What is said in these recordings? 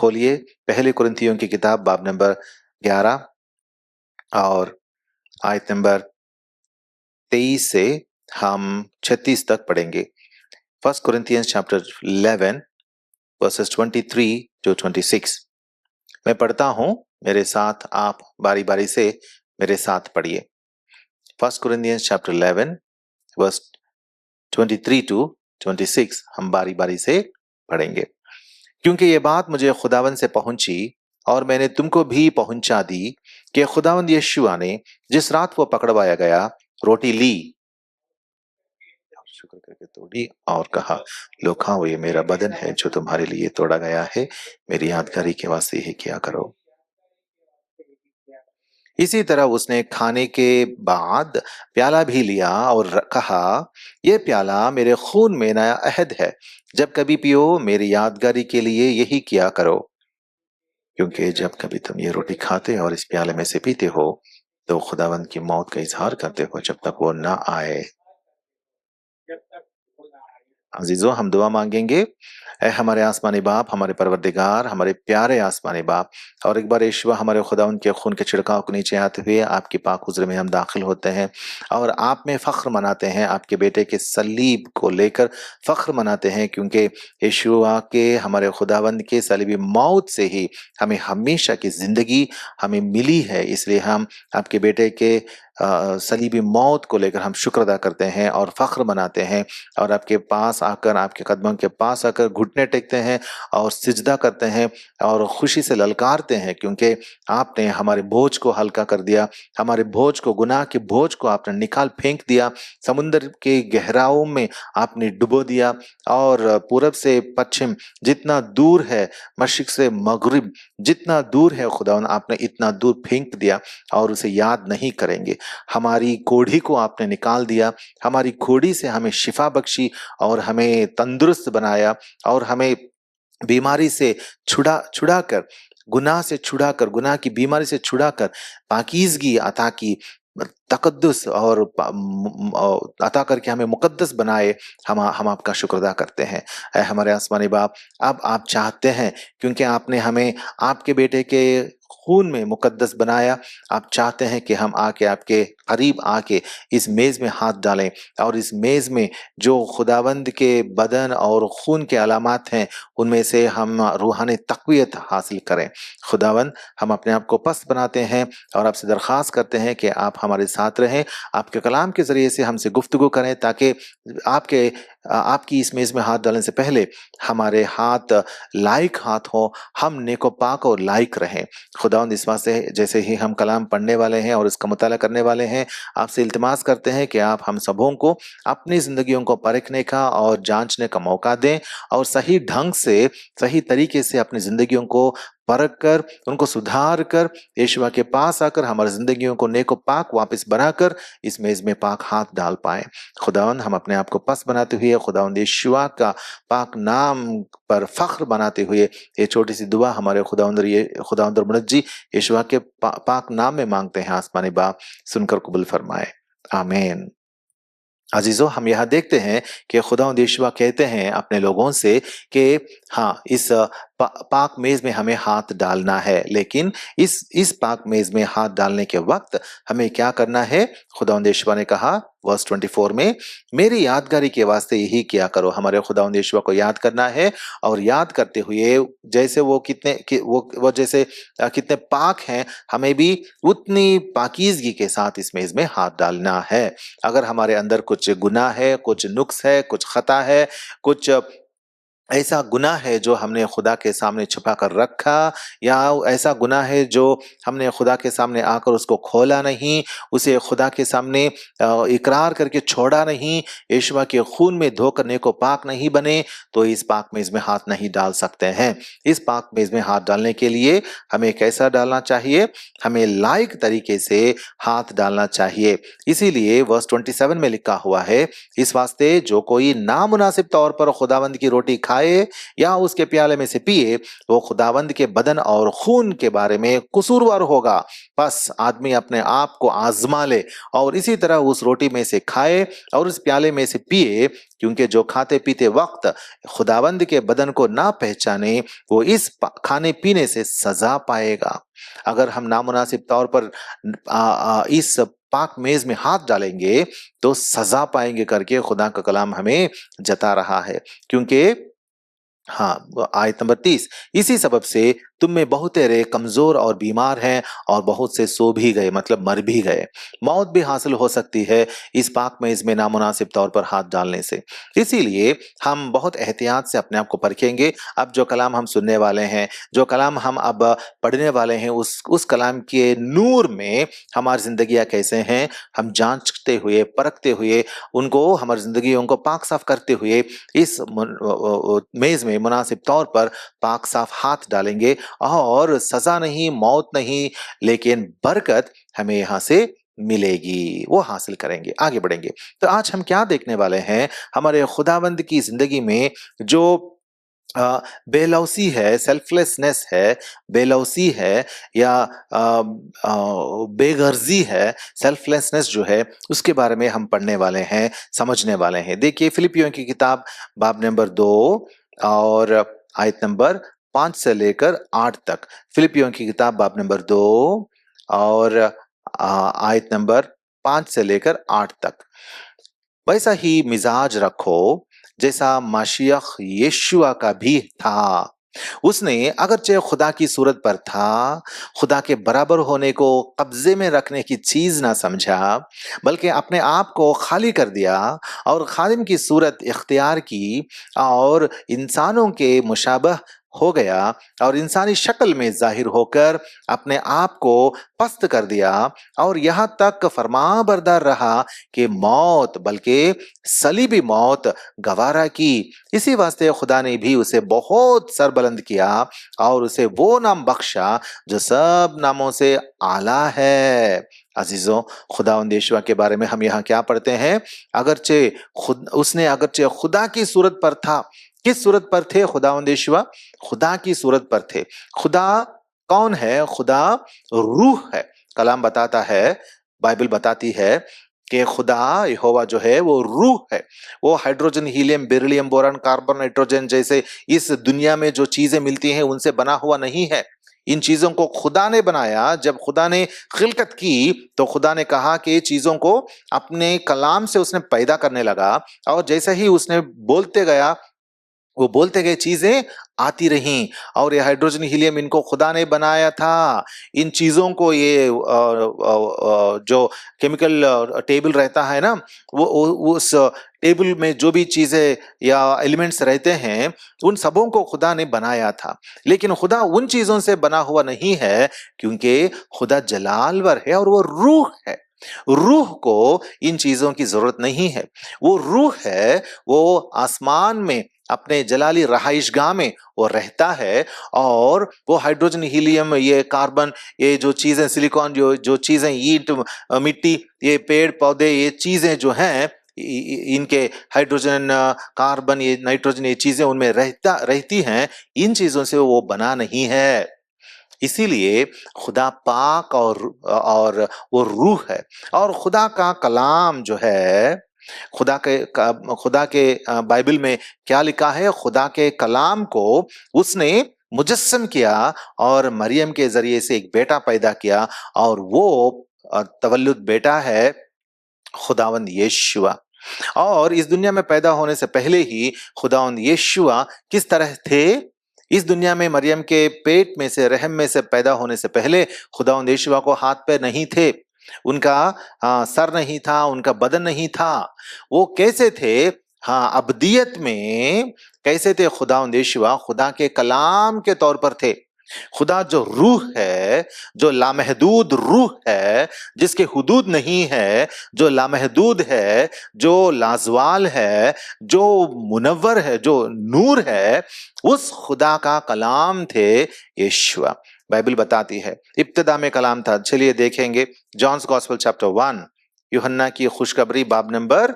खोलिए पहले कुरिन्थियों की किताब बाब नंबर 11 और आयत नंबर 23 से हम 36 तक पढ़ेंगे। 1 Corinthians chapter 11 verses 23 to 26। मैं पढ़ता हूं, मेरे साथ आप बारी बारी से मेरे साथ पढ़िए। 1 Corinthians chapter 11 verse 23 to 26 हम बारी बारी से पढ़ेंगे। क्योंकि ये बात मुझे खुदावंद से पहुंची और मैंने तुमको भी पहुंचा दी कि खुदावंद यीशुआ ने जिस रात वो पकड़वाया गया, रोटी ली, शुक्र करके तोड़ी और कहा, लो खाओ, ये मेरा बदन है जो तुम्हारे लिए तोड़ा गया है, मेरी यादगारी के वास्ते ही किया करो। इसी तरह उसने खाने के बाद प्याला भी लिया और कहा, यह प्याला मेरे खून में नया अहद है, जब कभी पियो मेरी यादगारी के लिए यही किया करो। क्योंकि जब कभी तुम ये रोटी खाते और इस प्याले में से पीते हो तो खुदावंद की मौत का इजहार करते हो जब तक वो ना आए। अजीजों, हम दुआ मांगेंगे। ऐ हमारे आसमानी बाप, हमारे परवरदिगार, हमारे प्यारे आसमानी बाप, और एक बार ईश्वर हमारे खुदावंद के खून के छिड़काव के नीचे आते हुए आपकी पाक हुज़्र में हम दाखिल होते हैं और आप में फ़ख्र मनाते हैं, आपके बेटे के सलीब को लेकर फ़ख्र मनाते हैं, क्योंकि यीशुआ के हमारे खुदावंद के सलीबी मौत से ही हमें हमेशा की ज़िंदगी हमें मिली है। इसलिए हम आपके बेटे के सलीबी मौत को लेकर हम शुक्र अदा करते हैं और फ़ख्र मनाते हैं और आपके पास आकर, आपके कदमों के पास आकर घुटने टेकते हैं और सिजदा करते हैं और खुशी से ललकारते हैं, क्योंकि आपने हमारे बोझ को हल्का कर दिया, हमारे बोझ को, गुनाह के बोझ को आपने निकाल फेंक दिया, समुद्र के गहराओं में आपने डुबो दिया और पूरब से पश्चिम जितना दूर है, मशरिक से मगरिब जितना दूर है खुदावन, आपने इतना दूर फेंक दिया और उसे याद नहीं करेंगे। हमारी कोढ़ी को आपने निकाल दिया, हमारी कोढ़ी से हमें शिफा बख्शी और हमें तंदुरुस्त बनाया और हमें बीमारी से छुड़ाकर, गुनाह से छुड़ाकर, गुनाह की बीमारी से छुड़ाकर पाकीज़गी अता की, तकद्दुस और अता करके हमें मुकद्दस बनाए। हम आपका शुक्र अदा करते हैं। ऐ हमारे आसमानी बाप, अब आप चाहते हैं, क्योंकि आपने हमें आपके बेटे के खून में मुकद्दस बनाया, आप चाहते हैं कि हम आके आपके करीब आके इस मेज में हाथ डालें और इस मेज में जो खुदावंद के बदन और खून के अलामात हैं उनमें से हम रूहानी तक़वियत हासिल करें। खुदावंद, हम अपने आप को पस्त बनाते हैं और आपसे दरख्वास्त करते हैं कि आप हमारे साथ रहें, आपके कलाम के ज़रिए से हमसे गुफ्तगू करें, ताकि आपकी इस मेज़ में हाथ डालने से पहले हमारे हाथ लायक हाथ हों, हम नेकोपाक और लायक रहें। खुदावंद, इस वास्ते जैसे ही हम कलाम पढ़ने वाले हैं और इसका मुताला करने वाले हैं, आपसे इल्तिमास करते हैं कि आप हम सबों को अपनी ज़िंदगियों को परखने का और जांचने का मौका दें और सही ढंग से, सही तरीके से अपनी ज़िंदगियों को परख कर, उनको सुधार कर, यीशुआ के पास आकर हमारी ज़िंदगियों को नेको पाक वापस बनाकर इस मेज़ में पाक हाथ डाल पाएं। खुदावंद, हम अपने आप को पस्त बनाते हुए खुदावंद यीशुआ का पाक नाम पर फ़ख्र बनाते हुए ये छोटी सी दुआ हमारे खुदावंद और मुनज्जी यीशुआ के पाक नाम में मांगते हैं। आसमानी बाप, सुनकर कबूल फरमाए, आमीन। अजीजों, हम यहाँ देखते हैं कि खुदावंद यीशुआ कहते हैं अपने लोगों से कि हाँ, इस पाक मेज में हमें हाथ डालना है, लेकिन इस पाक मेज में हाथ डालने के वक्त हमें क्या करना है? खुदावंद यीशुआ ने कहा वर्स 24 में, मेरी यादगारी के वास्ते यही किया करो। हमारे खुदावंद यीशुआ को याद करना है और याद करते हुए जैसे वो कितने पाक हैं, हमें भी उतनी पाकीज़गी के साथ इस मेज में हाथ डालना है। अगर हमारे अंदर कुछ गुनाह है, कुछ नुक्स है, कुछ खता है, कुछ ऐसा गुनाह है जो हमने खुदा के सामने छुपा कर रखा, या ऐसा गुनाह है जो हमने खुदा के सामने आकर उसको खोला नहीं, उसे खुदा के सामने इकरार करके छोड़ा नहीं, यीशुआ के खून में धोकर नेको पाक नहीं बने, तो इस पाक मेज में हाथ नहीं डाल सकते हैं। इस पाक मेज में हाथ डालने के लिए हमें कैसा डालना चाहिए? हमें लायक तरीके से हाथ डालना चाहिए। इसीलिए वर्स 27 में लिखा हुआ है, इस वास्ते जो कोई नामुनासिब तौर पर खुदावंद की रोटी खाए खाए या उसके प्याले में से पिए वो खुदावंद के बदन और खून के बारे में कसूरवार होगा। बस आदमी अपने आप को आजमा ले और इसी तरह उस रोटी में से खाए और उस प्याले में से पिए, क्योंकि जो खाते पीते वक्त खुदावंद के बदन को ना पहचाने वो इस खाने पीने से सजा पाएगा। अगर हम नामुनासिब तौर पर इस पाक मेज में हाथ डालेंगे तो सजा पाएंगे करके खुदा का कलाम हमें जता रहा है। क्योंकि आयत नंबर 30, इसी सबब से तुम में बहुतेरे कमजोर और बीमार हैं और बहुत से सो भी गए, मतलब मर भी गए। मौत भी हासिल हो सकती है इस पाक में इसमें नामुनासिब तौर पर हाथ डालने से। इसीलिए हम बहुत एहतियात से अपने आप को परखेंगे। अब जो कलाम हम सुनने वाले हैं, जो कलाम हम अब पढ़ने वाले हैं, उस कलाम के नूर में हमारी जिंदगियां कैसे हैं, हम जांचते हुए परखते हुए उनको हमारी जिंदगियों को पाक साफ करते हुए इस मेज में मुनासिब तौर पर पाक साफ हाथ डालेंगे और सजा नहीं, मौत नहीं, लेकिन बरकत हमें यहां से मिलेगी, वो हासिल करेंगे, आगे बढ़ेंगे। तो आज हम क्या देखने वाले हैं, हमारे खुदावंद की जिंदगी में जो बेलौसी है, सेल्फलेसनेस है, बेलौसी है या बेगर्जी है, सेल्फलेसनेस जो है उसके बारे में हम पढ़ने वाले हैं, समझने वाले हैं। देखिए फिलिपियों की किताब बाब नंबर 2 और आयत नंबर 5 से लेकर 8 तक। फिलिपियों की किताब बाब नंबर 2 और आयत नंबर 5 से लेकर 8 तक। वैसा ही मिजाज रखो जैसा मसीह यीशुआ का भी था। उसने अगरचे खुदा की सूरत पर था, खुदा के बराबर होने को कब्जे में रखने की चीज ना समझा, बल्कि अपने आप को खाली कर दिया और खादिम की सूरत इख्तियार की और इंसानों के मुशाबह हो गया और इंसानी शक्ल में जाहिर होकर अपने आप को पस्त कर दिया और यहाँ तक फरमाबरदार रहा कि मौत, बल्कि सलीबी मौत गवारा की। इसी वास्ते खुदा ने भी उसे बहुत सरबुलंद किया और उसे वो नाम बख्शा जो सब नामों से आला है। अजीजों, खुदावंद यीशुआ के बारे में हम यहाँ क्या पढ़ते हैं, अगरचे खुदा की सूरत पर था। किस सूरत पर थे खुदावंद यीशुआ? खुदा की सूरत पर थे। खुदा कौन है? खुदा रूह है। कलाम बताता है, बाइबल बताती है कि खुदा यहोवा जो है वो रूह है। वो hydrogen, helium, beryllium, boron, carbon, nitrogen जैसे इस दुनिया में जो चीजें मिलती हैं उनसे बना हुआ नहीं है। इन चीजों को खुदा ने बनाया। जब खुदा ने खिलकत की तो खुदा ने कहा कि चीजों को अपने कलाम से उसने पैदा करने लगा और जैसे ही उसने बोलते गया, वो बोलते गए चीजें आती रहीं। और ये हाइड्रोजन, हीलियम इनको खुदा ने बनाया था। इन चीजों को ये जो केमिकल टेबल रहता है ना, वो उस टेबल में जो भी चीजें या एलिमेंट्स रहते हैं उन सबों को खुदा ने बनाया था। लेकिन खुदा उन चीजों से बना हुआ नहीं है, क्योंकि खुदा जलालवर है और वो रूह है। रूह को इन चीजों की जरूरत नहीं है। वो रूह है, वो आसमान में अपने जलाली रहाइशगाह में वो रहता है और वो हाइड्रोजन, हीलियम, ये कार्बन, ये जो चीजें, सिलिकॉन, जो चीजें, ईंट, मिट्टी, ये पेड़ पौधे, ये चीजें जो हैं, इनके हाइड्रोजन, कार्बन, ये नाइट्रोजन, ये चीजें उनमें रहती हैं। इन चीजों से वो बना नहीं है। इसीलिए खुदा पाक और वो रूह है। और खुदा का कलाम जो है, खुदा के बाइबल में क्या लिखा है, खुदा के कलाम को उसने मुजस्सम किया और मरियम के जरिए से एक बेटा पैदा किया और वो तवल्लुद बेटा है खुदावंद यीशुआ। और इस दुनिया में पैदा होने से पहले ही खुदावंद यीशुआ किस तरह थे? इस दुनिया में मरियम के पेट में से, रहम में से पैदा होने से पहले खुदावंद यीशुआ को हाथ पैर नहीं थे, उनका सर नहीं था, उनका बदन नहीं था। वो कैसे थे? अब्दियत में कैसे थे खुदावंद यीशुआ? खुदा के कलाम के तौर पर थे। खुदा जो रूह है, जो लामहदूद रूह है, जिसके हुदूद नहीं है, जो लामहदूद है, जो लाजवाल है, जो मुनव्वर है, जो नूर है, उस खुदा का कलाम थे यीशुआ। बाइबल बताती है इब्तिदा में कलाम था। चलिए देखेंगे जॉन्स गॉस्पेल चैप्टर 1, यूहन्ना की खुशखबरी बाब नंबर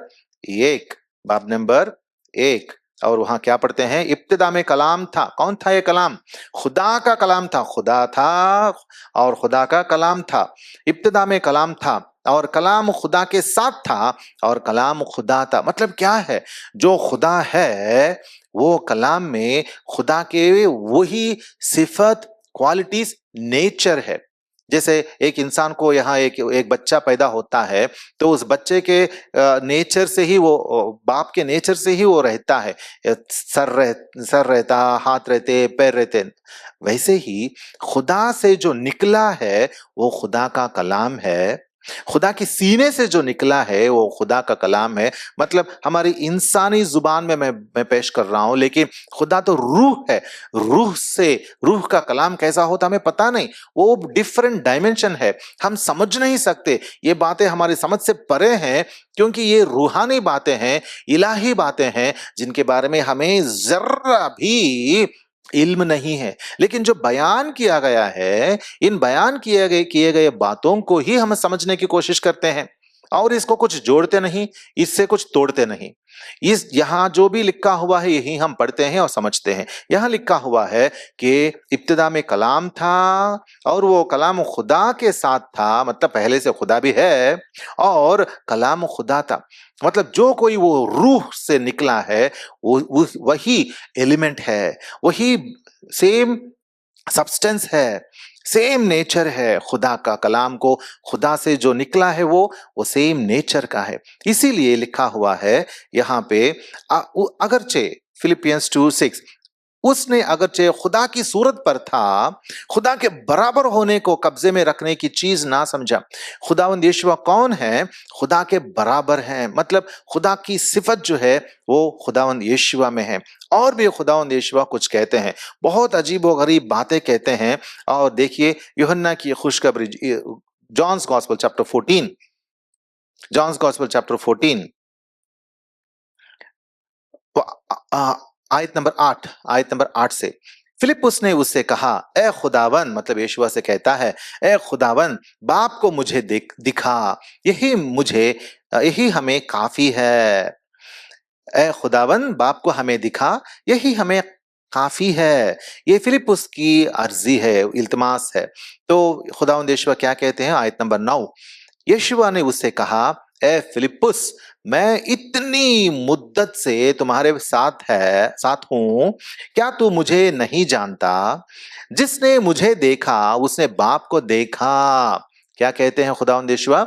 1, और वहां क्या पढ़ते हैं, इब्तिदा में कलाम था। कौन था ये कलाम? खुदा का कलाम था। खुदा था और खुदा का कलाम था। इब्तिदा में कलाम था और कलाम खुदा के साथ था और कलाम खुदा था। मतलब क्या है, जो खुदा है वो कलाम में खुदा के वही सिफत, क्वालिटीज, नेचर है। जैसे एक इंसान को यहाँ एक एक बच्चा पैदा होता है तो उस बच्चे के नेचर से ही वो, बाप के नेचर से ही वो रहता है। सर रहता, हाथ रहते, पैर रहते। वैसे ही खुदा से जो निकला है वो खुदा का कलाम है। खुदा के सीने से जो निकला है वो खुदा का कलाम है। मतलब हमारी इंसानी जुबान में मैं पेश कर रहा हूं, लेकिन खुदा तो रूह है। रूह से, रूह का कलाम कैसा होता हमें पता नहीं, वो डिफरेंट डायमेंशन है। हम समझ नहीं सकते, ये बातें हमारी समझ से परे हैं, क्योंकि ये रूहानी बातें हैं, इलाही बातें हैं, जिनके बारे में हमें जरा भी इल्म नहीं है। लेकिन जो बयान किया गया है, इन बयान किए गए बातों को ही हम समझने की कोशिश करते हैं और इसको कुछ जोड़ते नहीं, इससे कुछ तोड़ते नहीं। इस यहां जो भी लिखा हुआ है यही हम पढ़ते हैं और समझते हैं। यहां लिखा हुआ है कि इब्तिदा में कलाम था और वो कलाम खुदा के साथ था, मतलब पहले से खुदा भी है और कलाम खुदा था। मतलब जो कोई वो रूह से निकला है वो वही एलिमेंट है, वही सेम सब्सटेंस है, सेम नेचर है। खुदा का कलाम को, खुदा से जो निकला है वो सेम नेचर का है। इसीलिए लिखा हुआ है यहाँ पे, अगरचे फिलिपियंस 2:6, उसने अगरचे खुदा की सूरत पर था, खुदा के बराबर होने को कब्जे में रखने की चीज ना समझा। खुदावंद यीशुआ कौन है? खुदा के बराबर है। मतलब खुदा की सिफत जो है वो खुदावंद यीशुआ में है। और भी खुदावंद यीशुआ कुछ कहते हैं, बहुत अजीब व गरीब बातें कहते हैं। और देखिए यूहन्ना की खुशखबरी, John's gospel chapter 14, John's gospel chapter 14 आयत नंबर 8 से, फिलिप्पुस ने उससे कहा, ए खुदावन, मतलब यीशुआ से कहता है, ए खुदावन, बाप को मुझे दिखा, यही हमें काफी है। ए खुदावन, बाप को हमें दिखा, यही हमें काफी है। ये फिलिप्पुस की अर्जी है, इल्तमास है। तो खुदावंद यीशुआ क्या कहते हैं, आयत नंबर 9, यीशुआ ने उससे कहा, ए फिलिप्पुस, मैं इतनी मुद्दत से तुम्हारे साथ हूं, क्या तू मुझे नहीं जानता? जिसने मुझे देखा उसने बाप को देखा। क्या कहते हैं खुदावंद यीशुआ?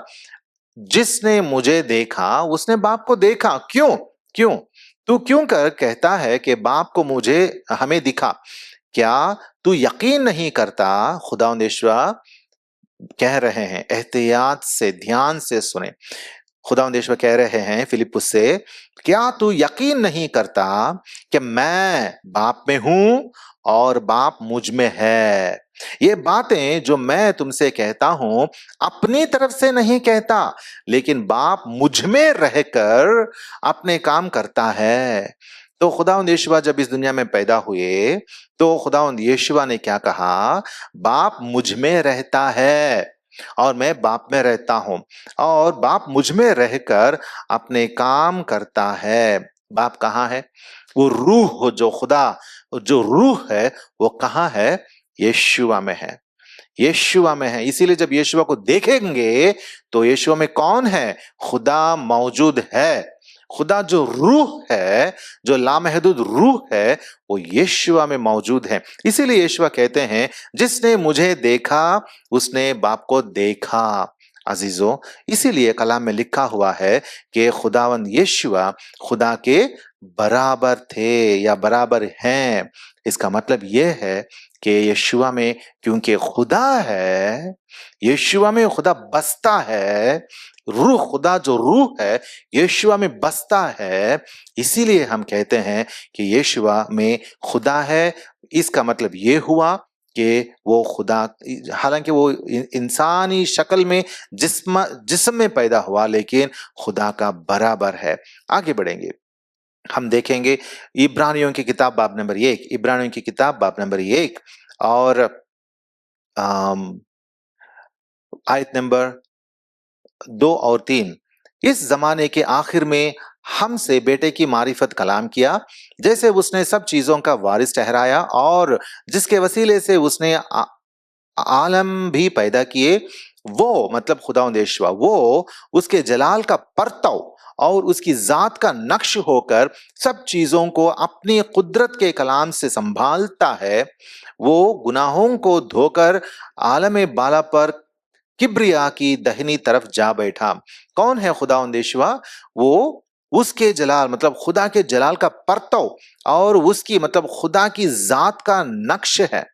जिसने मुझे देखा उसने बाप को देखा। क्यों? क्यों? तू क्यों कर कहता है कि बाप को मुझे हमें दिखा? क्या तू यकीन नहीं करता? खुदावंद यीशुआ कह रहे हैं, एहतियात से, ध्यान से सुने। खुदावंद यीशुआ कह रहे हैं फिलिप्पुस से, क्या तू यकीन नहीं करता कि मैं बाप में हूं और बाप मुझ में है? ये बातें जो मैं तुमसे कहता हूं अपनी तरफ से नहीं कहता, लेकिन बाप मुझ में रहकर अपने काम करता है। तो खुदावंद यीशुआ जब इस दुनिया में पैदा हुए तो खुदावंद यीशुआ ने क्या कहा? बाप मुझ में रहता है और मैं बाप में रहता हूं, और बाप मुझ में रहकर अपने काम करता है। बाप कहाँ है? वो रूह हो, जो खुदा, जो रूह है वो कहाँ है? यीशुआ में है। यीशुआ में है। इसीलिए जब यीशुआ को देखेंगे तो यीशुआ में कौन है? खुदा मौजूद है। खुदा जो रूह है, जो लामहदूद रूह है, वो यीशुआ में मौजूद है। इसीलिए यीशुआ कहते हैं, जिसने मुझे देखा उसने बाप को देखा। अजीजों, इसीलिए कलाम में लिखा हुआ है कि खुदावंद यीशुआ खुदा के बराबर थे या बराबर हैं। इसका मतलब यह है कि यीशुआ में क्योंकि खुदा है, यीशुआ में खुदा बसता है, रूह, खुदा जो रूह है यीशुआ में बसता है। इसीलिए हम कहते हैं कि यीशुआ में खुदा है। इसका मतलब ये हुआ कि वो खुदा, हालांकि वो इंसानी शक्ल में, जिस्म में पैदा हुआ, लेकिन खुदा का बराबर है। आगे बढ़ेंगे, हम देखेंगे इब्रानियों की किताब बाब नंबर 1, इब्रानियों की किताब बाब नंबर 1 और आयत नंबर 2 और 3। इस जमाने के आखिर में हमसे बेटे की मारिफत कलाम किया, जैसे उसने सब चीजों का वारिस ठहराया और जिसके वसीले से उसने आलम भी पैदा किए। वो मतलब खुदावंद यहोवा वो उसके जलाल का परतव और उसकी जात का नक्श होकर सब चीजों को अपनी कुदरत के कलाम से संभालता है। वो गुनाहों को धोकर आलम बाला पर किब्रिया की दाहिनी तरफ जा बैठा। कौन है खुदावंद यहोवा? वो उसके जलाल मतलब खुदा के जलाल का परतव और उसकी मतलब खुदा की जात का नक्श है।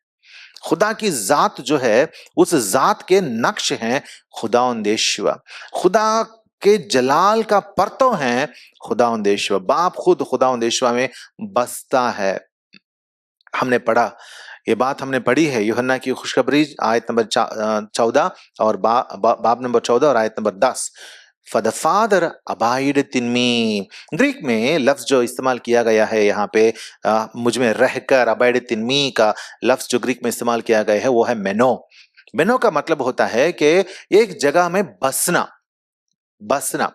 खुदा की जात जो है उस जात के नक्श हैं खुदावंद यहोवा। खुदा के जलाल का परतव है खुदावंद यहोवा। बाप खुद खुदावंद यहोवा में बसता है। हमने पढ़ा, ये बात हमने पढ़ी है यूहन्ना की खुशखबरी आयत नंबर 14 और बाब नंबर 14 और आयत number 10। For the Father abideth in me। Greek में लफ्ज जो इस्तेमाल किया गया है यहाँ पे मुझ में रहकर, abideth in me का लफ्ज जो ग्रीक में इस्तेमाल किया गया है वो है मेनो। मेनो का मतलब होता है कि एक जगह में बसना। बसना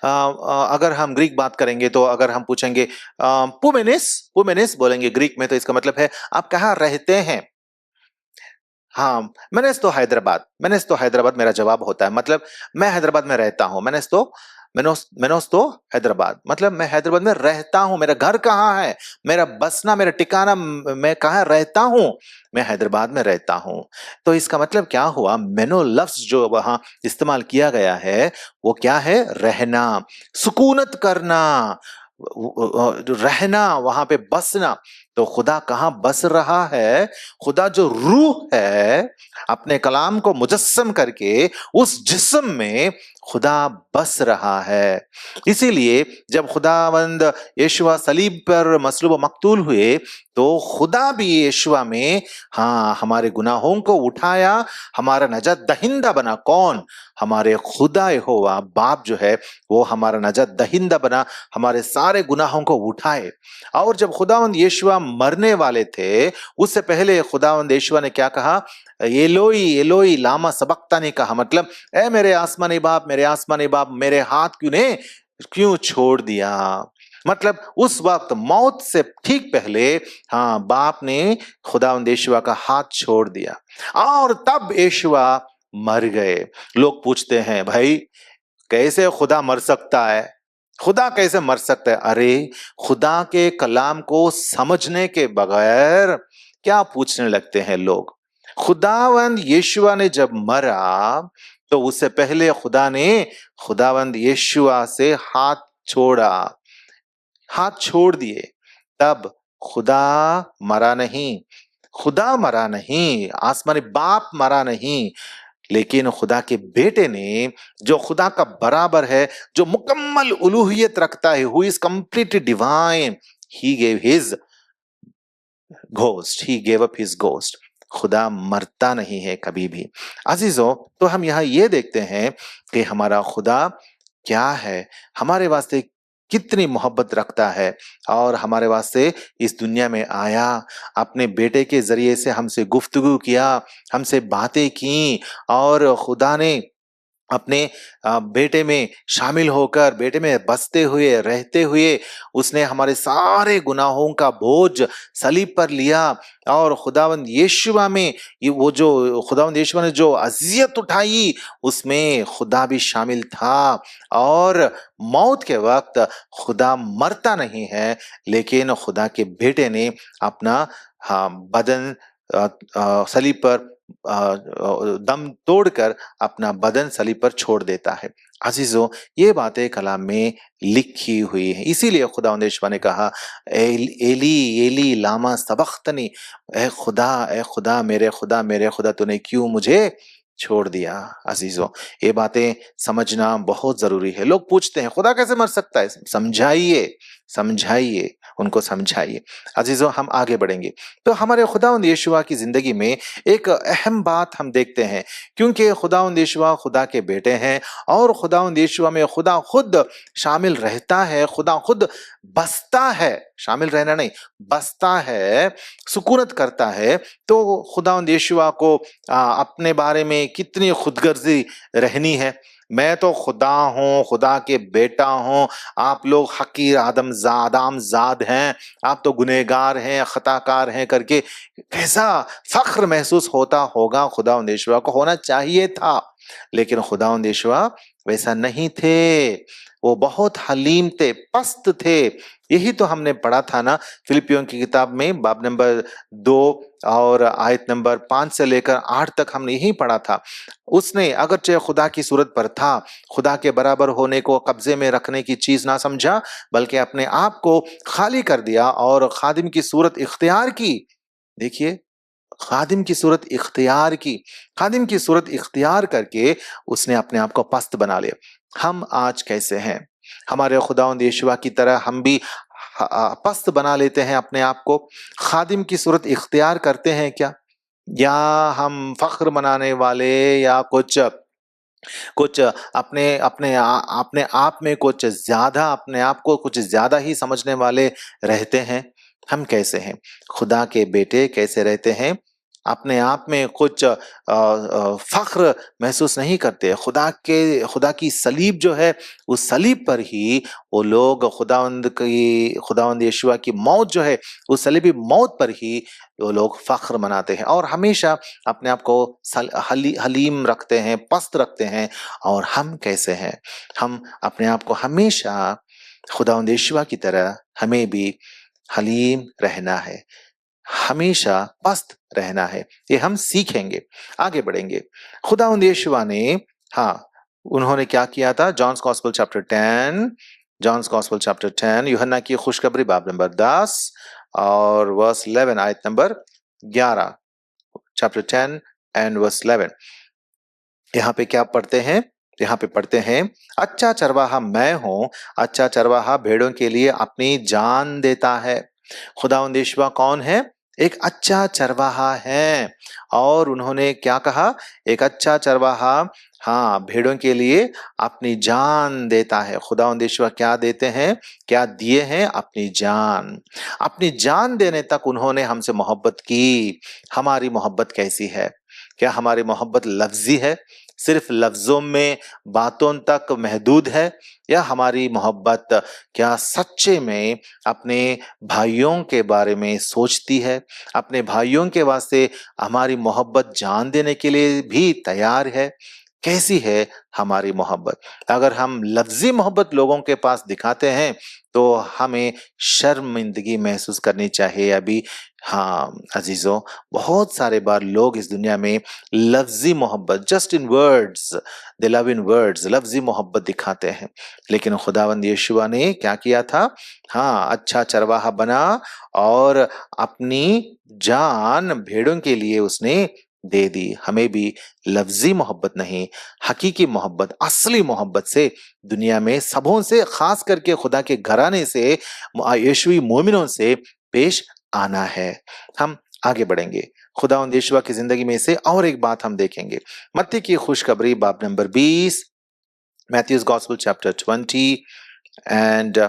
अगर हम ग्रीक बात करेंगे तो अगर हम पूछेंगे पुमेनिस पुमेनिस बोलेंगे ग्रीक में, तो इसका मतलब है आप कहाँ रहते हैं। हाँ, मैंने तो हैदराबाद मेरा जवाब होता है। मतलब मैं हैदराबाद में रहता हूँ। मैनोस तो हैदराबाद मतलब मैं हैदराबाद में रहता हूँ। मेरा घर कहाँ है, मेरा बसना, मेरा ठिकाना, मैं कहाँ रहता हूँ, मैं हैदराबाद में रहता हूँ। तो इसका मतलब क्या हुआ, मैनो लफ्ज जो वहां इस्तेमाल किया गया है वो क्या है, रहना, सुकूनत करना, रहना, वहां पे बसना। तो खुदा कहां बस रहा है? खुदा जो रूह है अपने कलाम को मुजस्सम करके उस जिस्म में खुदा बस रहा है। इसीलिए जब खुदावंद यीशुआ सलीब पर मसलूब मकतूल हुए तो खुदा भी यीशुआ में हाँ हमारे गुनाहों को उठाया, हमारा नजात दहिंदा बना। कौन? हमारे खुदा यहोवा बाप जो है वो हमारा नजात दहिंदा बना, हमारे सारे गुनाहों को उठाए। और जब खुदावंद यीशुआ मरने वाले थे उससे पहले खुदावंद यीशुआ ने क्या कहा, एलोई एलोई लामा सबक्तानी कहा। मतलब ए मेरे आसमानी बाप, मेरे आसमानी बाप, मेरे हाथ क्यों छोड़ दिया। मतलब उस वक्त मौत से ठीक पहले हाँ बाप ने खुदावंद यीशुआ का हाथ छोड़ दिया और तब यीशुआ मर गए। लोग पूछते हैं भाई कैसे खुदा मर सकता है, खुदा कैसे मर सकता है? अरे खुदा के कलाम को समझने के बगैर क्या पूछने लगते हैं लोग। खुदावंद यीशुआ ने जब मरा तो उससे पहले खुदा ने खुदावंद यीशुआ से हाथ छोड़ दिए। तब खुदा मरा नहीं, खुदा मरा नहीं, आसमानी बाप मरा नहीं, लेकिन खुदा के बेटे ने जो खुदा का बराबर है, जो मुकम्मल उलूहियत रखता है, who is completely divine, he gave his ghost, he gave up his ghost. खुदा मरता नहीं है कभी भी। अजीजों, तो हम यहाँ ये देखते हैं कि हमारा खुदा क्या है, हमारे वास्ते कितनी मोहब्बत रखता है और हमारे वास्ते इस दुनिया में आया, अपने बेटे के जरिए से हमसे गुफ्तगू किया, हमसे बातें की और खुदा ने अपने बेटे में शामिल होकर, बेटे में बसते हुए रहते हुए उसने हमारे सारे गुनाहों का बोझ सलीब पर लिया। और खुदावंद यीशुआ में ये वो जो खुदावंद यीशुआ ने जो अजियत उठाई उसमें खुदा भी शामिल था। और मौत के वक्त खुदा मरता नहीं है, लेकिन खुदा के बेटे ने अपना बदन सलीब पर दम तोड़कर अपना बदन सलीब पर छोड़ देता है। अजीजों, ये बातें कलाम में लिखी हुई है। इसीलिए खुदावंद यहोवा ने कहा एली एली लामा सबख्तनी, ए खुदा मेरे खुदा तूने क्यों मुझे छोड़ दिया। अजीजों, ये बातें समझना बहुत जरूरी है। लोग पूछते हैं खुदा कैसे मर सकता है, समझाइए समझाइए, उनको समझाइए। अजीजों, हम आगे बढ़ेंगे तो हमारे खुदावंद यीशुआ की जिंदगी में एक अहम बात हम देखते हैं, क्योंकि खुदावंद यीशुआ खुदा के बेटे हैं और खुदावंद यीशुआ में खुदा खुद शामिल रहता है, खुदा खुद बसता है, शामिल रहना नहीं, बसता है, सुकूनत करता है, तो खुदावंद यीशुआ को अपने बारे में कितनी खुदगर्जी रहनी है। मैं तो खुदा हूँ, खुदा के बेटा हूँ, आप लोग हकीर आदमजाद हैं, आप तो गुनहगार हैं, खताकार हैं करके कैसा फख्र महसूस होता होगा। खुदावंद यीशुआ को होना चाहिए था, लेकिन खुदावंद यीशुआ वैसा नहीं थे। वो बहुत हलीम थे, पस्त थे। यही तो हमने पढ़ा था ना फिलिपियों की किताब में, बाब नंबर 2 और आयत नंबर 5 से लेकर 8 तक हमने यही पढ़ा था। उसने अगरचे खुदा की सूरत पर था, खुदा के बराबर होने को कब्जे में रखने की चीज ना समझा, बल्कि अपने आप को खाली कर दिया और खादिम की सूरत इख्तियार की। देखिए, खादिम की सूरत इख्तियार की, खादिम की सूरत इख्तियार करके उसने अपने आप को पस्त बना लिया। हम आज कैसे हैं? हमारे खुदावंद यीशुआ की तरह हम भी पस्त बना लेते हैं अपने आप को, खादिम की सूरत इख्तियार करते हैं क्या? या हम फख्र मनाने वाले, या कुछ कुछ अपने अपने अपने आप में कुछ ज्यादा, अपने आप को कुछ ज्यादा ही समझने वाले रहते हैं? हम कैसे हैं? खुदा के बेटे कैसे रहते हैं? अपने आप में कुछ फख्र महसूस नहीं करते। खुदा की सलीब जो है, उस सलीब पर ही वो लोग खुदावंद यीशुआ की मौत जो है, उस सलीबी मौत पर ही वो लोग फख्र मनाते हैं और हमेशा अपने आप को हलीम रखते हैं, पस्त रखते हैं। और हम कैसे हैं? हम अपने आप को हमेशा खुदावंद यीशुआ की तरह हमें भी हलीम रहना है, हमेशा पस्त रहना है। ये हम सीखेंगे, आगे बढ़ेंगे। खुदावंद यीशुआ ने, हाँ, उन्होंने क्या किया था? जॉन्स गॉस्पेल चैप्टर 10, यूहन्ना की खुशखबरी बाब नंबर 10 और वर्स 11, आयत नंबर 11, चैप्टर 10 एंड वर्स 11। यहाँ पे क्या पढ़ते हैं? यहाँ पे पढ़ते हैं, अच्छा चरवाहा मैं हूं, अच्छा चरवाहा भेड़ों के लिए अपनी जान देता है। खुदावंद यीशुआ कौन है? एक अच्छा चरवाहा है। और उन्होंने क्या कहा? एक अच्छा चरवाहा, हाँ, भेड़ों के लिए अपनी जान देता है। खुदावंद यीशुआ क्या देते हैं? क्या दिए हैं? अपनी जान। अपनी जान देने तक उन्होंने हमसे मोहब्बत की। हमारी मोहब्बत कैसी है? क्या हमारी मोहब्बत लफ्जी है, सिर्फ लफ्जों में, बातों तक महदूद है, या हमारी मोहब्बत क्या सच्चे में अपने भाइयों के बारे में सोचती है? अपने भाइयों के वास्ते हमारी मोहब्बत जान देने के लिए भी तैयार है? कैसी है हमारी मोहब्बत? अगर हम लफ्जी मोहब्बत लोगों के पास दिखाते हैं तो हमें शर्मिंदगी महसूस करनी चाहिए अभी। हाँ अजीजों, बहुत सारे बार लोग इस दुनिया में लफ्जी मोहब्बत, just in words, they love in words, लफ्जी मोहब्बत दिखाते हैं। लेकिन खुदावंद यीशुआ ने क्या किया था? हाँ, अच्छा चरवाहा बना और अपनी जान भेड़ों के लिए उसने दे दी। हमें भी लफ्जी मोहब्बत नहीं, हकीकी मोहब्बत, असली मोहब्बत से दुनिया में सबों से, खास करके खुदा के घराने से, यीशुई मोमिनों से पेश आना है। हम आगे बढ़ेंगे, खुदावंद यीशुआ की जिंदगी में से और एक बात हम देखेंगे। मत्ती की खुशखबरी बाब number 20, Matthew's gospel chapter 20 and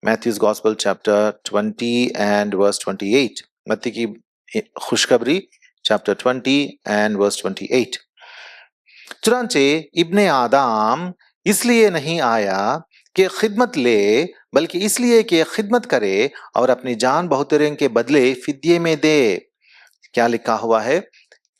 Matthew's gospel chapter 20 and verse 28। मत्ती की खुशखबरी चैप्टर 20 एंड वर्स 28। चुनांचे इब्ने आदम इसलिए नहीं आया कि खिदमत ले, बल्कि इसलिए कि खिदमत करे और अपनी जान बहुतरों के बदले फिद्ये में दे। क्या लिखा हुआ है?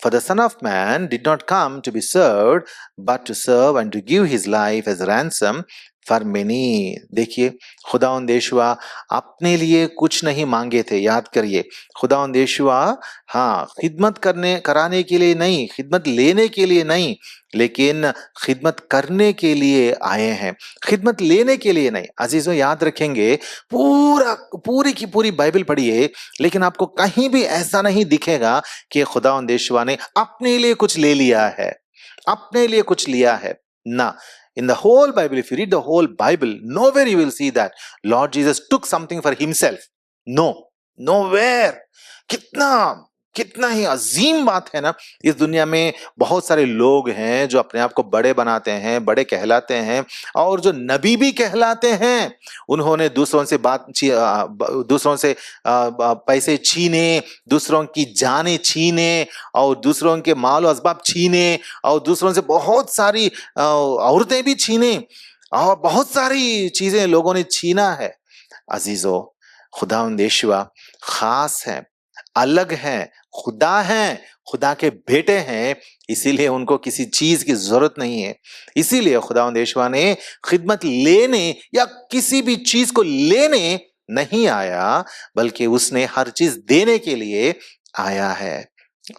For the Son of Man did not come to be served, but to serve and to give his life as ransom for many. देखिए, खुदावंद यीशुआ अपने लिए कुछ नहीं मांगे थे। याद करिए, खुदावंद यीशुआ, हाँ, खिदमत कराने के लिए नहीं, खिदमत लेने के लिए नहीं, लेकिन खिदमत करने के लिए आए हैं, खिदमत लेने के लिए नहीं। अजीजों, याद रखेंगे, पूरी की पूरी बाइबल पढ़िए, लेकिन आपको कहीं भी ऐसा नहीं दिखेगा कि खुदावंद यीशुआ ने अपने लिए कुछ ले लिया है, अपने लिए कुछ लिया है ना। In the whole Bible, if you read the whole Bible, nowhere you will see that Lord Jesus took something for himself. No, nowhere. कितना कितना ही अजीम बात है ना। इस दुनिया में बहुत सारे लोग हैं जो अपने आप को बड़े बनाते हैं, बड़े कहलाते हैं और जो नबी भी कहलाते हैं। उन्होंने दूसरों से दूसरों से पैसे छीने, दूसरों की जानें छीने और दूसरों के माल और असबाब छीने और दूसरों से बहुत सारी औरतें भी छीने और बहुत सारी चीजें लोगों ने छीना है। अजीजों, खुदावंद यीशुआ खास है, अलग हैं, खुदा हैं, खुदा के बेटे हैं, इसीलिए उनको किसी चीज की जरूरत नहीं है। इसीलिए खुदावंद यीशुआ ने खिदमत लेने या किसी भी चीज को लेने नहीं आया, बल्कि उसने हर चीज देने के लिए आया है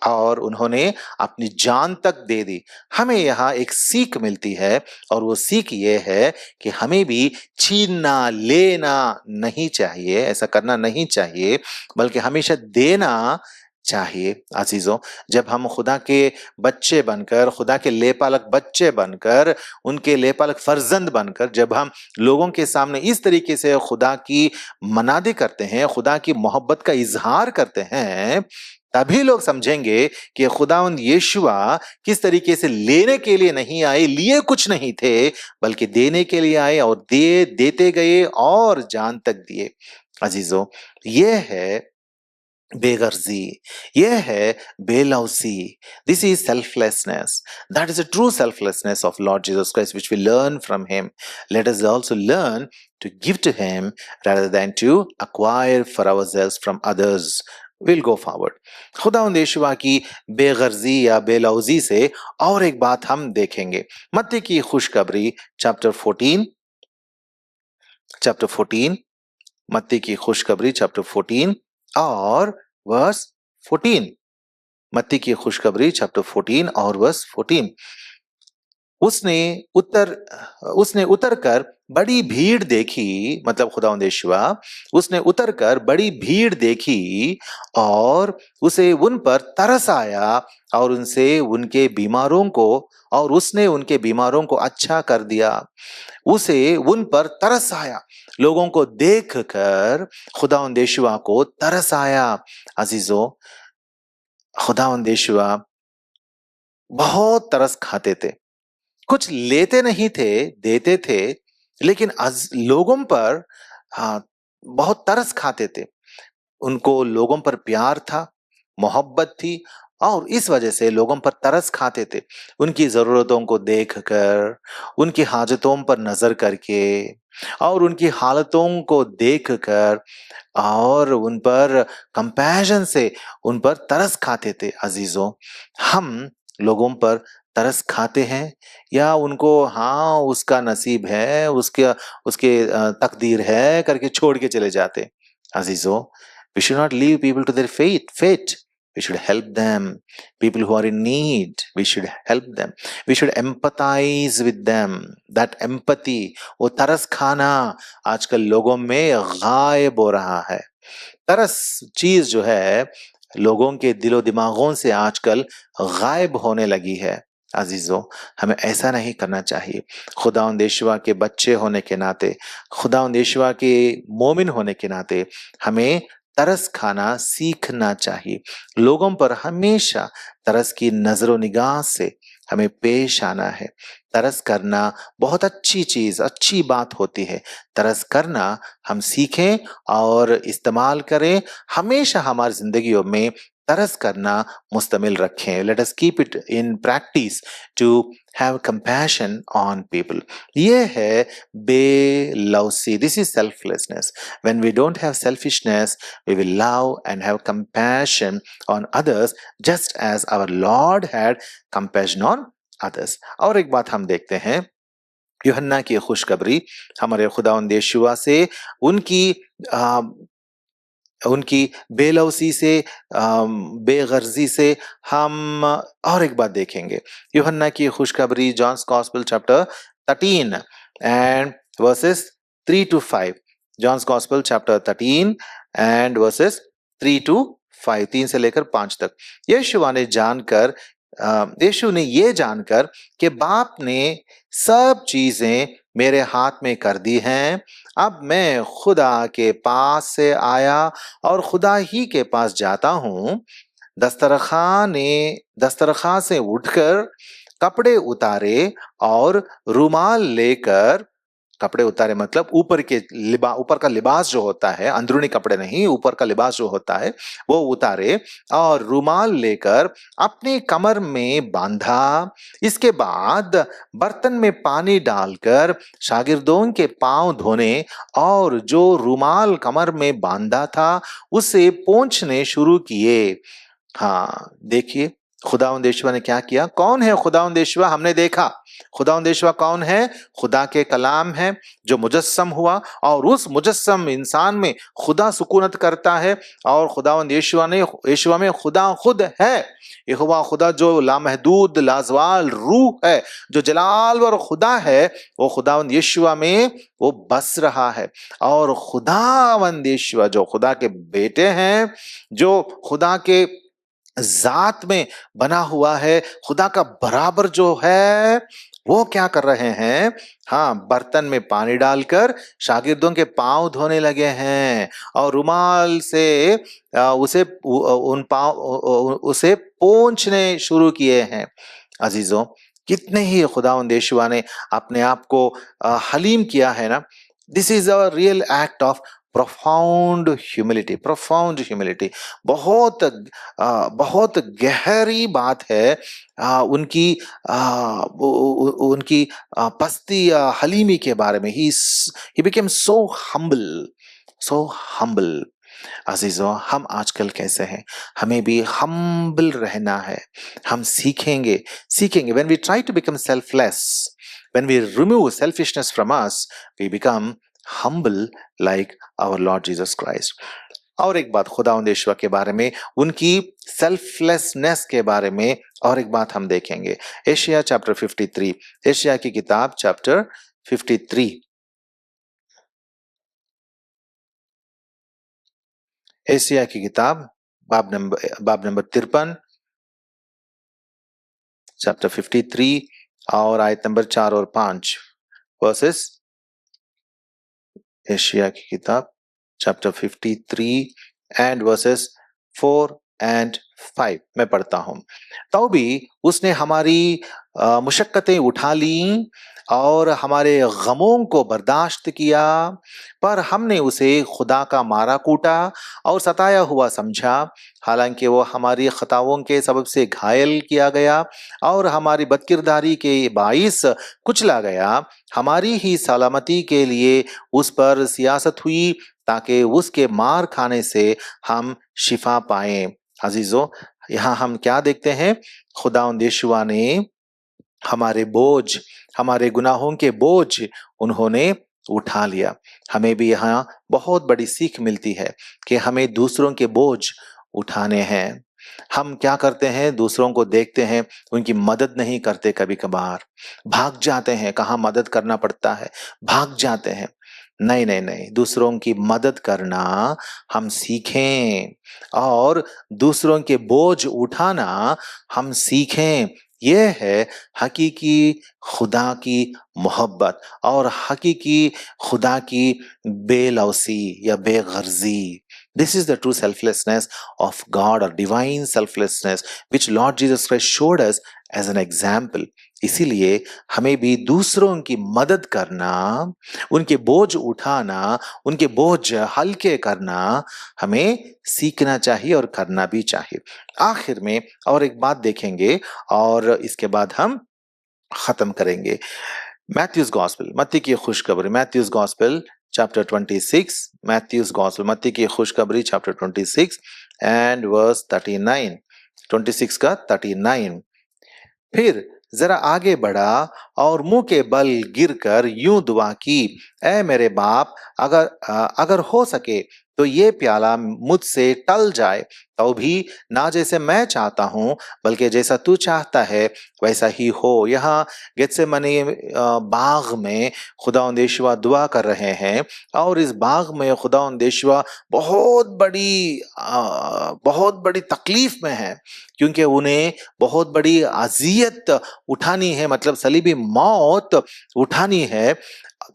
और उन्होंने अपनी जान तक दे दी। हमें यहाँ एक सीख मिलती है और वो सीख ये है कि हमें भी छीनना लेना नहीं चाहिए, ऐसा करना नहीं चाहिए, बल्कि हमेशा देना चाहिए। अजीजों, जब हम खुदा के बच्चे बनकर, खुदा के लेपालक बच्चे बनकर, उनके लेपालक फर्जंद बनकर जब हम लोगों के सामने इस तरीके से खुदा की मनादी करते हैं, खुदा की मोहब्बत का इजहार करते हैं, तभी लोग समझेंगे कि खुदावंद यीशुआ किस तरीके से लेने के लिए नहीं आए, लिए कुछ नहीं थे, बल्कि देने के लिए आए और देते गए और जान तक दिए। अजीजों, ये है बेगर्जी, ये है बेलौसी। This is selflessness. That is a true selflessness of Lord Jesus Christ which we learn from him. Let us also learn to give to him rather than to acquire for ourselves from others. We'll go forward. खुदावंद यीशुआ की बेगर्जी या बेलौजी से और एक बात हम देखेंगे। मत्ती की खुशखबरी चैप्टर 14, मत्ती की खुशखबरी चैप्टर 14 और वर्स 14। मत्ती की खुशखबरी चैप्टर 14 और वर्स 14। उसने उसने उतर कर बड़ी भीड़ देखी, मतलब खुदावंद यीशुआ, उसने उतर कर बड़ी भीड़ देखी और उसे उन पर तरस आया और उसने उनके बीमारों को अच्छा कर दिया। उसे उन पर तरस आया, लोगों को देखकर खुदावंद यीशुआ को तरस आया। अजीजों, खुदावंद यीशुआ बहुत तरस खाते थे, कुछ लेते नहीं थे, देते थे, लेकिन लोगों पर हाँ बहुत तरस खाते थे। उनको लोगों पर प्यार था, मोहब्बत थी और इस वजह से लोगों पर तरस खाते थे। उनकी जरूरतों को देखकर, उनकी हाजतों पर नजर करके और उनकी हालतों को देखकर और उन पर कंपैशन से उन पर तरस खाते थे। अजीजों, हम लोगों पर तरस खाते हैं या उनको हाँ उसका नसीब है, उसके उसके तकदीर है करके छोड़ के चले जाते। अजीजों, we should not leave people to their fate. We should help them. People who are in need, we should help them. We should empathize with them. That empathy, वो तरस खाना आजकल लोगों में गायब हो रहा है। तरस चीज जो है लोगों के दिलो दिमागों से आजकल गायब होने लगी है। अजीजों, हमें ऐसा नहीं करना चाहिए। खुदावंद यीशुआ के बच्चे होने के नाते, खुदावंद यीशुआ के मोमिन होने के नाते हमें तरस खाना सीखना चाहिए। लोगों पर हमेशा तरस की नजरो निगाह से हमें पेश आना है। तरस करना बहुत अच्छी चीज, अच्छी बात होती है। तरस करना हम सीखें और इस्तेमाल करें, हमेशा हमारी जिंदगियों में तरस करना मुस्तमिल रखें। Let us keep it in practice to have compassion on people. ये है बेलौसी। This is selflessness. When we don't have selfishness, we will love and have compassion on others just as our Lord had compassion on others. और एक बात हम देखते हैं, यूहन्ना की खुशखबरी हमारे खुदावंद यीशुआ से उनकी बेलौसी से, बेगर्जी से हम और एक बात देखेंगे। यूहन्ना की खुशखबरी, John's gospel chapter 13 and verses 3 to 5। John's gospel chapter 13 and verses 3 to 5, 3 से लेकर 5 तक। यीशु ने ये जानकर कि बाप ने सब चीजें मेरे हाथ में कर दी हैं, अब मैं खुदा के पास से आया और खुदा ही के पास जाता हूं। दस्तरखां से उठकर कपड़े उतारे और रुमाल लेकर, कपड़े उतारे मतलब ऊपर का लिबास जो होता है, अंदरूनी कपड़े नहीं, ऊपर का लिबास जो होता है वो उतारे और रुमाल लेकर अपनी कमर में बांधा। इसके बाद बर्तन में पानी डालकर शागिर्दों के पांव धोने और जो रुमाल कमर में बांधा था उसे पोंछने शुरू किए। हाँ, देखिए खुदावंद यहोवा ने क्या किया। कौन है खुदावंद यहोवा? हमने देखा खुदावंद यहोवा कौन है। खुदा के कलाम है जो मुजस्सम हुआ और उस मुजस्सम इंसान में खुदा सुकूनत करता है और खुदावंद यहोवा में खुदा खुद है। यहोवा खुदा जो लामहदूद लाजवाल रूह है, जो जलाल खुदा है, वो खुदावंद यहोवा में वो बस रहा है। और खुदावंद यहोवा जो खुदा के बेटे हैं, जो खुदा के जात में बना हुआ है, खुदा का बराबर जो है, वो क्या कर रहे हैं? हाँ, बर्तन में पानी डालकर शागिर्दों के पांव धोने लगे हैं और रुमाल से उसे पोंछने शुरू किए हैं। अजीजों, कितने ही खुदावंद यहोवा ने अपने आप को हलीम किया है ना। This is a real act of profound humility, profound humility. बहुत गहरी बात है उनकी उनकी पस्ती या हलीमी के बारे में। He became so humble, so humble. अजीजों, हम आजकल कैसे हैं? हमें भी हम्बल रहना है। हम सीखेंगे when we try to become selfless, when we remove selfishness from us, we become humble like our Lord Jesus Christ. और एक बात खुदावंद यहोवा के बारे में, उनकी सेल्फलेसनेस के बारे में और एक बात हम देखेंगे। एशिया चैप्टर 53, एशिया की किताब चैप्टर 53, एशिया की किताब बाब नंबर 53, चैप्टर 53 और आयत नंबर 4 और 5 वर्सेस। एशिया की किताब चैप्टर 53 एंड वर्सेस 4 एंड 5 मैं पढ़ता हूं। तो भी उसने हमारी मुशक्कतें उठा ली और हमारे गमों को बर्दाश्त किया, पर हमने उसे खुदा का मारा कूटा और सताया हुआ समझा। हालांकि वो हमारी खताओं के सबब से घायल किया गया और हमारी बदकिरदारी के बाइस कुचला गया। हमारी ही सलामती के लिए उस पर सियासत हुई ताकि उसके मार खाने से हम शिफा पाएं। अजीजों, यहाँ हम क्या देखते हैं? खुदावंद यहोवा ने हमारे बोझ, हमारे गुनाहों के बोझ उन्होंने उठा लिया। हमें भी यहाँ बहुत बड़ी सीख मिलती है कि हमें दूसरों के बोझ उठाने हैं। हम क्या करते हैं? दूसरों को देखते हैं, उनकी मदद नहीं करते, कभी कभार भाग जाते हैं। कहाँ मदद करना पड़ता है, भाग जाते हैं। नहीं नहीं नहीं, दूसरों की मदद करना हम सीखें और दूसरों के बोझ उठाना हम सीखें। यह है हकीकी खुदा की मोहब्बत और हकीकी खुदा की बेलौसी या बेगर्जी। This is the true selflessness of God, or divine selflessness, which Lord Jesus Christ showed us as an example. इसीलिए हमें भी दूसरों की मदद करना, उनके बोझ उठाना, उनके बोझ हल्के करना हमें सीखना चाहिए और करना भी चाहिए। आखिर में और एक बात देखेंगे और इसके बाद हम खत्म करेंगे। मैथ्यूज गॉस्पेल, मत्ती की खुशखबरी, Matthew's gospel chapter 26, Matthew's gospel मत्ती की खुशखबरी चैप्टर 26 एंड वर्स 39, 26 का 39। फिर जरा आगे बढ़ा और मुंह के बल गिरकर यूं दुआ की, ऐ मेरे बाप, अगर हो सके तो ये प्याला मुझसे टल जाए, तो भी ना जैसे मैं चाहता हूं बल्कि जैसा तू चाहता है वैसा ही हो। यहाँ गेत्सेमनी बाग में खुदावंद यहोवा दुआ कर रहे हैं और इस बाग में खुदावंद यहोवा बहुत बड़ी तकलीफ में है, क्योंकि उन्हें बहुत बड़ी अजियत उठानी है, मतलब सलीबी मौत उठानी है।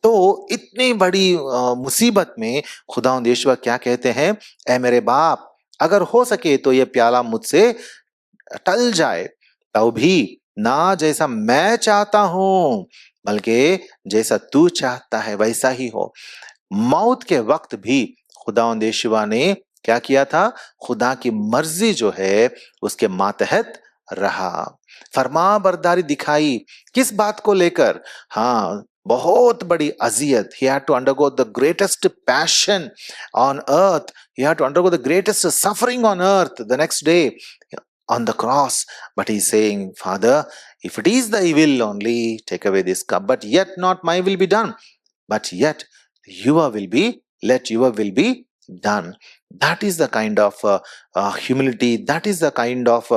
तो इतनी बड़ी मुसीबत में खुदावंद यहोवा क्या कहते हैं? ऐ मेरे बाप, अगर हो सके तो ये प्याला मुझसे टल जाए, तो भी ना जैसा मैं चाहता हूं बल्कि जैसा तू चाहता है वैसा ही हो। मौत के वक्त भी खुदावंद यीशुआ ने क्या किया था? खुदा की मर्जी जो है उसके मातहत रहा, फरमा बरदारी दिखाई। किस बात को लेकर? हाँ, बहुत बड़ी अजियत। He had to undergo the greatest passion on earth. He had to undergo the greatest suffering on earth the next day on the cross. But he's saying, Father, if it is thy will only, take away this cup. But yet not my will be done, but yet your will be, let your will be done. That is the kind of humility, that is the kind of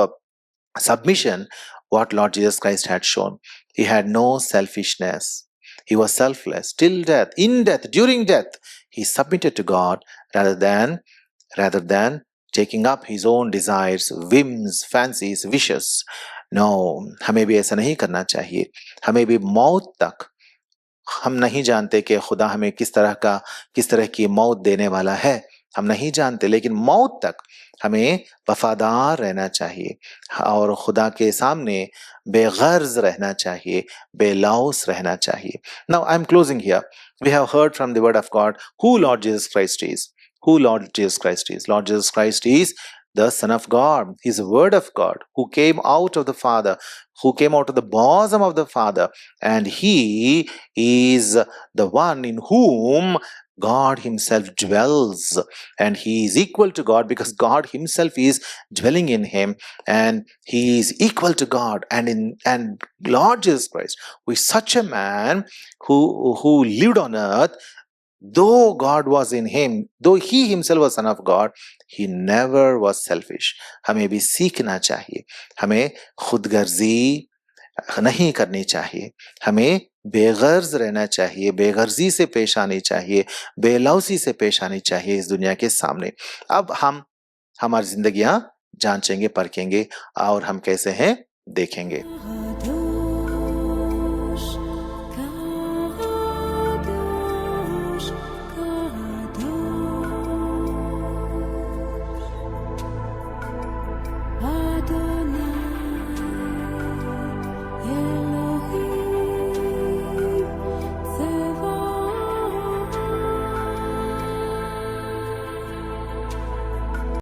submission what Lord Jesus Christ had shown. He had no selfishness. He was selfless till death. In death, during death, he submitted to God rather than taking up his own desires, whims, fancies, wishes. No, हमें भी ऐसा नहीं करना चाहिए। हमें भी मौत तक, हम नहीं जानते कि खुदा हमें किस तरह की मौत देने वाला है, हम नहीं जानते, लेकिन मौत तक हमें वफादार रहना चाहिए और खुदा के सामने बेगर्ज रहना चाहिए, बेलौस रहना चाहिए। Now I am closing here. We have heard from the word of God who Lord Jesus Christ is. Who Lord Jesus Christ is? Lord Jesus Christ is the Son of God. He's the Word of God who came out of the Father, who came out of the bosom of the Father, and He is the one in whom God Himself dwells, and He is equal to God because God Himself is dwelling in Him, and He is equal to God. And Lord Jesus Christ, who is such a man who lived on earth, though God was in him, though he himself was son of God, he never was selfish. हमें भी सीखना चाहिए, हमें खुदगर्जी नहीं करनी चाहिए, हमें बेगर्ज रहना चाहिए, बेगर्जी से पेश आनी चाहिए, बेलौसी से पेश आनी चाहिए इस दुनिया के सामने। अब हम हमारी जिंदगियां जांचेंगे, परखेंगे और हम कैसे हैं देखेंगे।